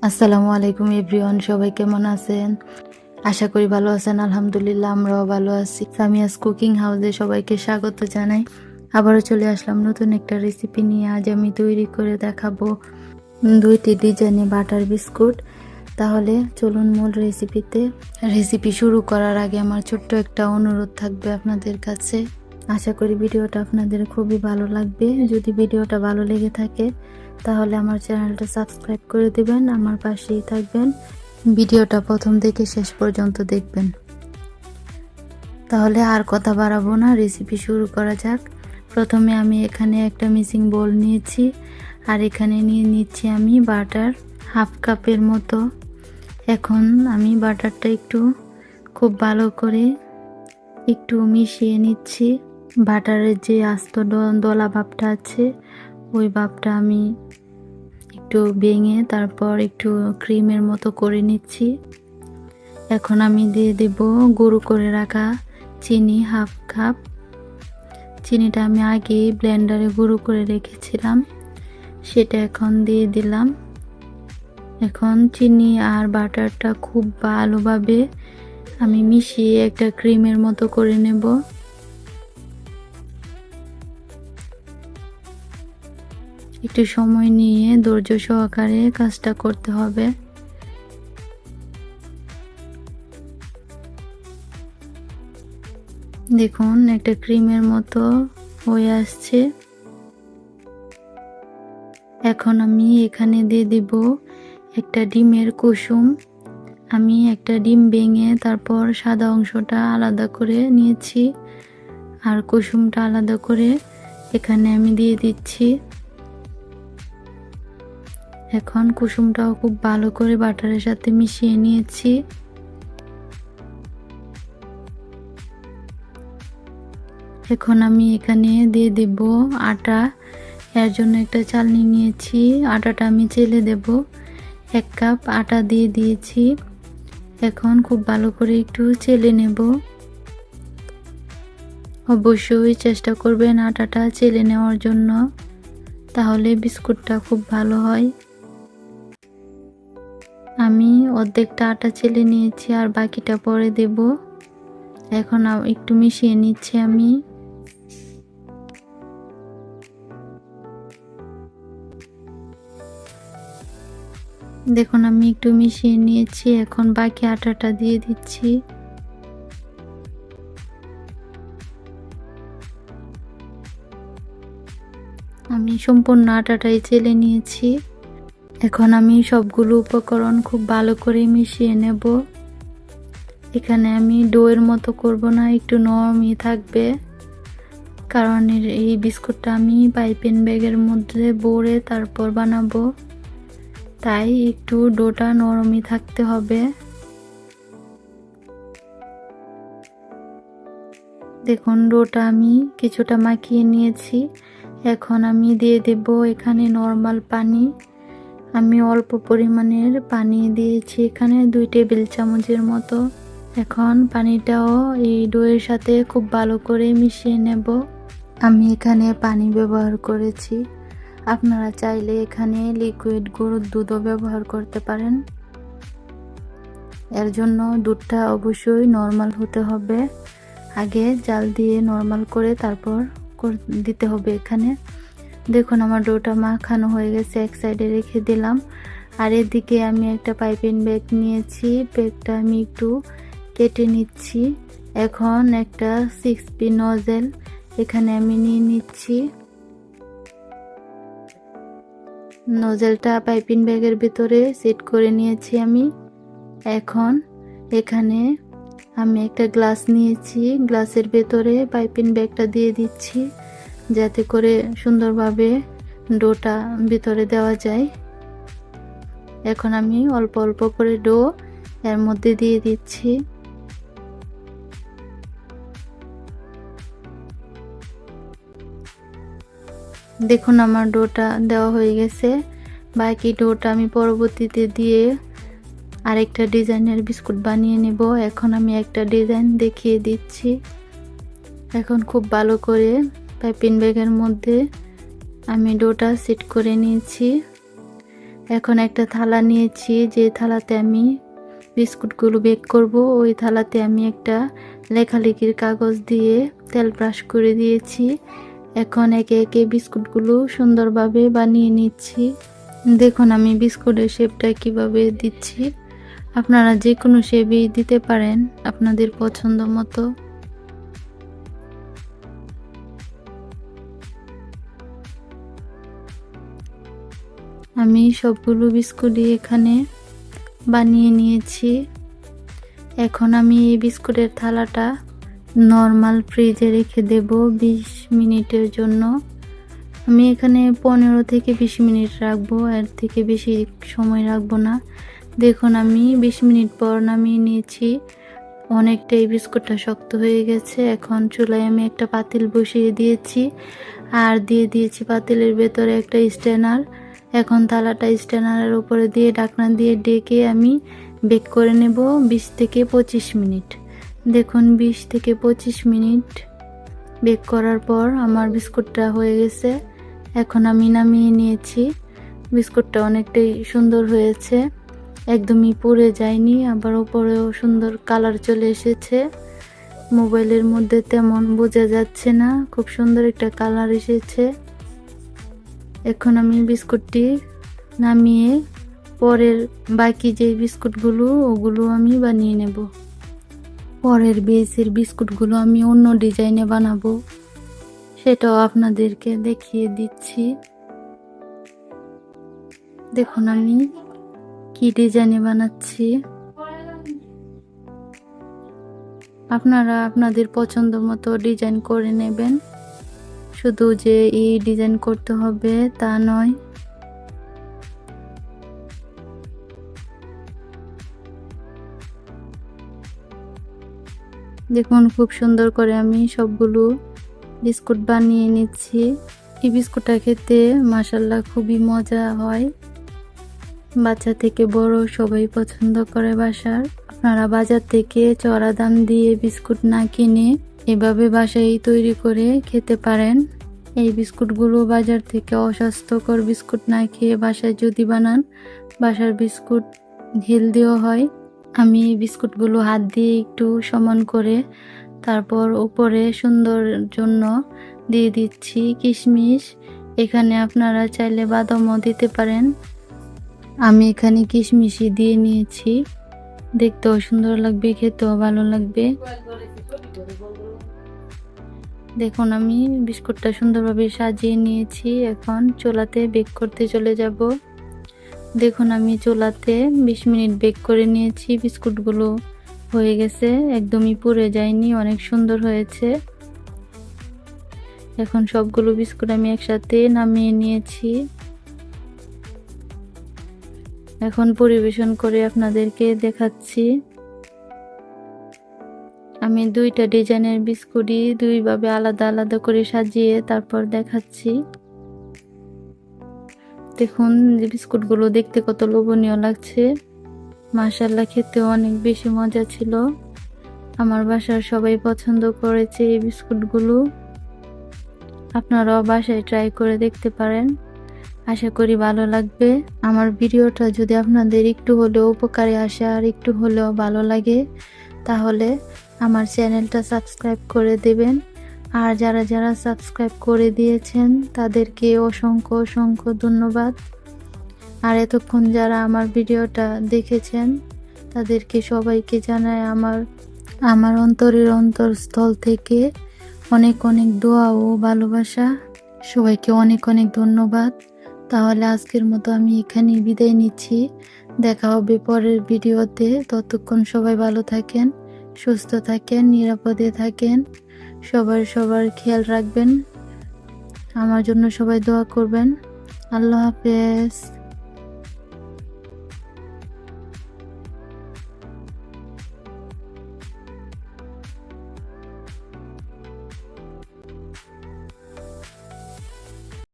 আসসালামু আলাইকুম এভরিওয়ান, সবাই কেমন আছেন? আশা করি ভালো আছেন। আলহামদুলিল্লাহ আমরাও ভালো আছি। সামিয়াস কুকিং হাউসে সবাইকে স্বাগত জানাই। আবারও চলে আসলাম নতুন একটা রেসিপি নিয়ে। আজ আমি তৈরি করে দেখাবো 2টি ডিজাইনে বাটার বিস্কুট। তাহলে চলুন মূল রেসিপিতে। রেসিপি শুরু করার আগে আমার ছোট্ট একটা অনুরোধ থাকবে আপনাদের কাছে। আশা করি ভিডিওটা আপনাদের খুবই ভালো লাগবে। যদি ভিডিওটা ভালো লেগে থাকে তাহলে আমার চ্যানেলটা সাবস্ক্রাইব করে দিবেন, আমার পাশেই থাকবেন, ভিডিওটা প্রথম থেকে শেষ পর্যন্ত দেখবেন। তাহলে আর কথা বাড়াবো না, রেসিপি শুরু করা যাক। প্রথমে আমি এখানে একটা মিক্সিং বোল নিয়েছি, আর এখানে নিয়ে নিচ্ছি আমি বাটার হাফ কাপের মতো। এখন আমি বাটারটা খুব ভালো করে একটু মিশিয়ে নিচ্ছি। বাটারের যে আস্ত দলা ভাবটা আছে ওই ভাবটা আমি একটু ভেঙে তারপর একটু ক্রিমের মতো করে নিচ্ছি। এখন আমি দিয়ে দেব গুঁড়ো করে রাখা চিনি হাফ কাপ। চিনিটা আমি আগে ব্লেন্ডারে গুঁড়ো করে রেখেছিলাম, সেটা এখন দিয়ে দিলাম। এখন চিনি আর বাটারটা খুব ভালোভাবে আমি মিশিয়ে একটা ক্রিমের মতো করে নেব। একটু সময় নিয়ে ধৈর্য সহকারে কাজটা করতে হবে। দেখুন একটা ক্রিমের মতো হয়ে আসছে। এখন আমি এখানে দিয়ে দিব একটা ডিমের কুসুম। আমি একটা ডিম ভেঙে তারপর সাদা অংশটা আলাদা করে নিয়েছি, আর কুসুমটা আলাদা করে এখানে আমি দিয়ে দিচ্ছি। এখন কুসুমটাও খুব ভালো করে বাটারের সাথে মিশিয়ে নিয়েছি। এখন আমি এখানে দিয়ে দেব আটা। এর জন্য একটা চালনি নিয়েছি, আটাটা আমি চেলে দেব। 1 কাপ আটা দিয়ে দিয়েছি। এখন খুব ভালো করে একটু চেলে নেব। অবশ্যই চেষ্টা করবেন আটাটা চেলে নেওয়ার জন্য, তাহলে বিস্কুটটা খুব ভালো হয়। আমি অর্ধেকটা আটা চেলে নিয়েছি, আর বাকিটা পরে দেব। এখন একটু মিশিয়ে নিচ্ছি আমি। দেখুন আমি একটু মিশিয়ে নিয়েছি, এখন বাকি আটাটা দিয়ে দিচ্ছি। আমি সম্পূর্ণ আটাটাই চেলে নিয়েছি। এখন আমি সবগুলো উপকরণ খুব ভালো করে মিশিয়ে নেব। এখানে আমি ডোয়ের মতো করব না, একটু নরমই থাকবে, কারণ এই বিস্কুটটা আমি পাইপিং ব্যাগের মধ্যে ভরে তারপর বানাবো, তাই একটু ডোটা নরমই থাকতে হবে। দেখুন ডোটা আমি কিছুটা মাখিয়ে নিয়েছি। এখন আমি দিয়ে দেব এখানে নরমাল পানি। আমি অল্প পরিমাণের পানি দিয়েছি, এখানে 2 টেবিল চামচের মতো। এখন পানিটাও এই ডোয়ের সাথে খুব ভালো করে মিশিয়ে নেব। আমি এখানে পানি ব্যবহার করেছি, আপনারা চাইলে এখানে লিকুইড গরুর দুধও ব্যবহার করতে পারেন। এর জন্য দুধটা অবশ্যই নরমাল হতে হবে। আগে জাল দিয়ে নরমাল করে তারপর দিতে হবে এখানে। দেখুন আমার ডোটা মাখানো হয়ে গেছে, এক সাইডে রেখে দিলাম। আর এদিকে আমি একটা পাইপিং ব্যাগ নিয়েছি, ব্যাগটা আমি একটু কেটে নিচ্ছি। এখন একটা 6P নজেল এখানে আমি নিয়ে নিচ্ছি। নজেলটা পাইপিং ব্যাগের ভিতরে সেট করে নিয়েছি আমি। এখন এখানে আমি একটা গ্লাস নিয়েছি, গ্লাসের ভেতরে পাইপিং ব্যাগটা দিয়ে দিচ্ছি, যাতে করে সুন্দরভাবে ডোটা ভিতরে দেওয়া যায়। এখন আমি অল্প অল্প করে ডো এর মধ্যে দিয়ে দিচ্ছি। দেখুন আমার ডোটা দেওয়া হয়ে গেছে। বাকি ডোটা আমি পরবর্তীতে দিয়ে আরেকটা ডিজাইনের বিস্কুট বানিয়ে নেব। এখন আমি একটা ডিজাইন দেখিয়ে দিচ্ছি। এখন খুব ভালো করে পাইপিং ব্যাগের মধ্যে আমি ডোটা সেট করে নিয়েছি। এখন একটা থালা নিয়েছি, যে থালাতে আমি বিস্কুটগুলো বেক করব। ওই থালাতে আমি একটা লেখালেখির কাগজ দিয়ে তেল ব্রাশ করে দিয়েছি। এখন একে একে বিস্কুটগুলো সুন্দরভাবে বানিয়ে নিচ্ছি। দেখুন আমি বিস্কুটের শেপটা কিভাবে দিচ্ছি। আপনারা যে কোনো শেপই দিতে পারেন আপনাদের পছন্দ মতো। আমি সবগুলো বিস্কুটই এখানে বানিয়ে নিয়েছি। এখন আমি এই বিস্কুটের থালাটা নর্মাল ফ্রিজে রেখে দেব 20 মিনিটের জন্য। আমি এখানে 15 থেকে 20 মিনিট রাখবো, এর থেকে বেশি সময় রাখবো না। দেখুন আমি 20 মিনিট পর নামিয়ে নিয়েছি। অনেকটাই বিস্কুটটা শক্ত হয়ে গেছে। এখন চুলায় আমি একটা পাতিল বসিয়ে দিয়েছি আর দিয়ে দিয়েছি পাতিলের ভেতরে একটা স্ট্যানার। এখন থালাটা স্ট্যানারের উপরে দিয়ে ঢাকনা দিয়ে ঢেকে আমি বেক করে নেব 20 থেকে 25 মিনিট। দেখুন 20 থেকে 25 মিনিট বেক করার পর আমার বিস্কুটটা হয়ে গেছে। এখন আমি নামিয়ে নিয়েছি। বিস্কুটটা অনেকটাই সুন্দর হয়েছে, একদমই পুড়ে যায়নি, আবার উপরেও সুন্দর কালার চলে এসেছে। মোবাইলের মধ্যে তেমন বোঝা যাচ্ছে না, খুব সুন্দর একটা কালার এসেছে। এখন আমি বিস্কুটটি নামিয়ে পরের বাকি যে বিস্কুটগুলো ওগুলো আমি বানিয়ে নেব। পরের বেসের বিস্কুটগুলো আমি অন্য ডিজাইনে বানাবো, সেটাও আপনাদেরকে দেখিয়ে দিচ্ছি। দেখুন আমি কি ডিজাইনে বানাচ্ছি। আপনারা আপনাদের পছন্দ মতো ডিজাইন করে নেবেন, শুধু যে এই ডিজাইন করতে হবে তা নয়। দেখুন খুব সুন্দর করে আমি সবগুলো বিস্কুট বানিয়ে নিচ্ছি। এই বিস্কুটটা খেতে মাশাআল্লাহ খুবই মজা হয়, বাচ্চা থেকে বড় সবাই পছন্দ করে বাসার। আপনারা বাজার থেকে চড়া দাম দিয়ে বিস্কুট না কিনে এভাবে বাসায় তৈরি করে খেতে পারেন। এই বিস্কুটগুলো বাজার থেকে অস্বাস্থ্যকর বিস্কুট না খেয়ে বাসায় যদি বানান, বাসার বিস্কুট হেলদিও হয়। আমি এই বিস্কুটগুলো হাত দিয়ে একটু সমান করে তারপর উপরে সুন্দর জন্য দিয়ে দিচ্ছি কিশমিশ। এখানে আপনারা চাইলে বাদামও দিতে পারেন। আমি এখানে কিশমিশই দিয়ে নিয়েছি, দেখতেও সুন্দর লাগবে, খেতেও ভালো লাগবে। দেখুন আমি বিস্কুটটা সুন্দরভাবে সাজিয়ে নিয়েছি। এখন চুলাতে বেক করতে চলে যাব। দেখুন আমি চুলাতে 20 মিনিট বেক করে নিয়েছি। বিস্কুটগুলো হয়ে গেছে, একদমই পুড়ে যায়নি, অনেক সুন্দর হয়েছে। এখন সবগুলো বিস্কুট আমি একসাথে নামিয়ে নিয়েছি। এখন পরিবেশন করে আপনাদেরকে দেখাচ্ছি। আমি দুইটা ডিজাইনের বিস্কুটই দুইভাবে আলাদা আলাদা করে সাজিয়ে তারপর দেখাচ্ছি। দেখুন যে বিস্কুটগুলো দেখতে কত লোভনীয় লাগছে, মাশাআল্লাহ খেতেও অনেক বেশি মজা ছিল। আমার বাসার সবাই পছন্দ করেছে এই বিস্কুটগুলো। আপনারাও বাসায় ট্রাই করে দেখতে পারেন, আশা করি ভালো লাগবে। আমার ভিডিওটা যদি আপনাদের একটু হলেও উপকারে আসে আর একটু হলেও ভালো লাগে, তাহলে আমার চ্যানেলটা সাবস্ক্রাইব করে দেবেন। আর যারা যারা সাবস্ক্রাইব করে দিয়েছেন তাদেরকে অসংখ্য অসংখ্য ধন্যবাদ। আর এতক্ষণ যারা আমার ভিডিওটা দেখেছেন তাদেরকে সবাইকে জানাই আমার অন্তরের অন্তরস্থল থেকে অনেক অনেক দোয়া ও ভালোবাসা। সবাইকে অনেক অনেক ধন্যবাদ। তাহলে আজকের মতো আমি এখানেই বিদায় নিচ্ছি। দেখা হবে পরের ভিডিওতে। ততক্ষণ সবাই ভালো থাকেন, সুস্থ থাকেন, নিরাপদে থাকেন। সবার খেয়াল রাখবেন। আমার জন্য সবাই দোয়া করবেন। আল্লাহ হাফেজ।